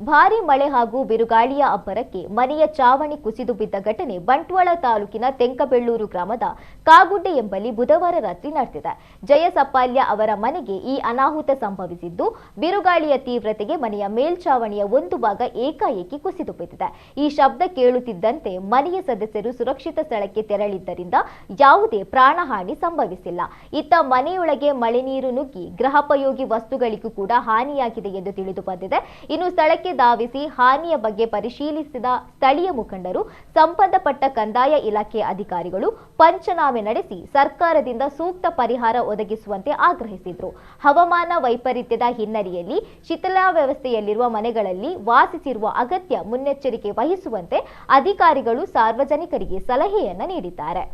ಭಾರೀ ಮಳೆ ಹಾಗೂ ಬಿರುಗಾಳಿಯ ಅಬ್ಬರಕ್ಕೆ ಮನೆಯ ಚಾವಣಿ ಕುಸಿದು ಬಿದ್ದ ಘಟನೆ ಬಂಟ್ವಾಳ ತಾಲೂಕಿನ ತೆಂಕಬೆಳ್ಳೂರು ಗ್ರಾಮದ ಕಾಗುಡ್ಡೆ ಎಂಬಲ್ಲಿ ಬುಧವಾರ ರಾತ್ರಿ ನಡೆದಿದೆ. ಜಯಸಪಾಲ್ಯ ಅವರ ಮನೆಗೆ ಈ ಅನಾಹುತ ಸಂಭವಿಸಿದ್ದು, ಬಿರುಗಾಳಿಯ ತೀವ್ರತೆಗೆ ಮನೆಯ ಮೇಲ್ಛಾವಣಿಯ ಒಂದು ಭಾಗ ಏಕಾಏಕಿ ಕುಸಿದು ಬಿದ್ದಿದೆ. ಈ ಶಬ್ದ ಕೇಳುತ್ತಿದ್ದಂತೆ ಮನೆಯ ಸದಸ್ಯರು ಸುರಕ್ಷಿತ ಸ್ಥಳಕ್ಕೆ ತೆರಳಿದ್ದರಿಂದ ಯಾವುದೇ ಪ್ರಾಣಹಾನಿ ಸಂಭವಿಸಿಲ್ಲ. ಇತ್ತ ಮನೆಯೊಳಗೆ ಮಳೆ ನೀರು ನುಗ್ಗಿ ಗೃಹೋಪಯೋಗಿ ವಸ್ತುಗಳಿಗೂ ಕೂಡ ಹಾನಿಯಾಗಿದೆ ಎಂದು ತಿಳಿದು ಬಂದಿದೆ. ಇನ್ನು ಸ್ಥಳಕ್ಕೆ ಧಾವಿಸಿ ಹಾನಿಯ ಬಗ್ಗೆ ಪರಿಶೀಲಿಸಿದ ಸ್ಥಳೀಯ ಮುಖಂಡರು ಸಂಬಂಧಪಟ್ಟ ಕಂದಾಯ ಇಲಾಖೆ ಅಧಿಕಾರಿಗಳು ಪಂಚನಾಮೆ ನಡೆಸಿ ಸರ್ಕಾರದಿಂದ ಸೂಕ್ತ ಪರಿಹಾರ ಒದಗಿಸುವಂತೆ ಆಗ್ರಹಿಸಿದರು. ಹವಾಮಾನ ವೈಪರೀತ್ಯದ ಹಿನ್ನೆಲೆಯಲ್ಲಿ ಶಿಥಿಲಾವಸ್ಥೆಯಲ್ಲಿರುವ ಮನೆಗಳಲ್ಲಿ ವಾಸಿಸಿರುವ ಅಗತ್ಯ ಮುನ್ನೆಚ್ಚರಿಕೆ ವಹಿಸುವಂತೆ ಅಧಿಕಾರಿಗಳು ಸಾರ್ವಜನಿಕರಿಗೆ ಸಲಹೆಯನ್ನ ನೀಡಿದ್ದಾರೆ.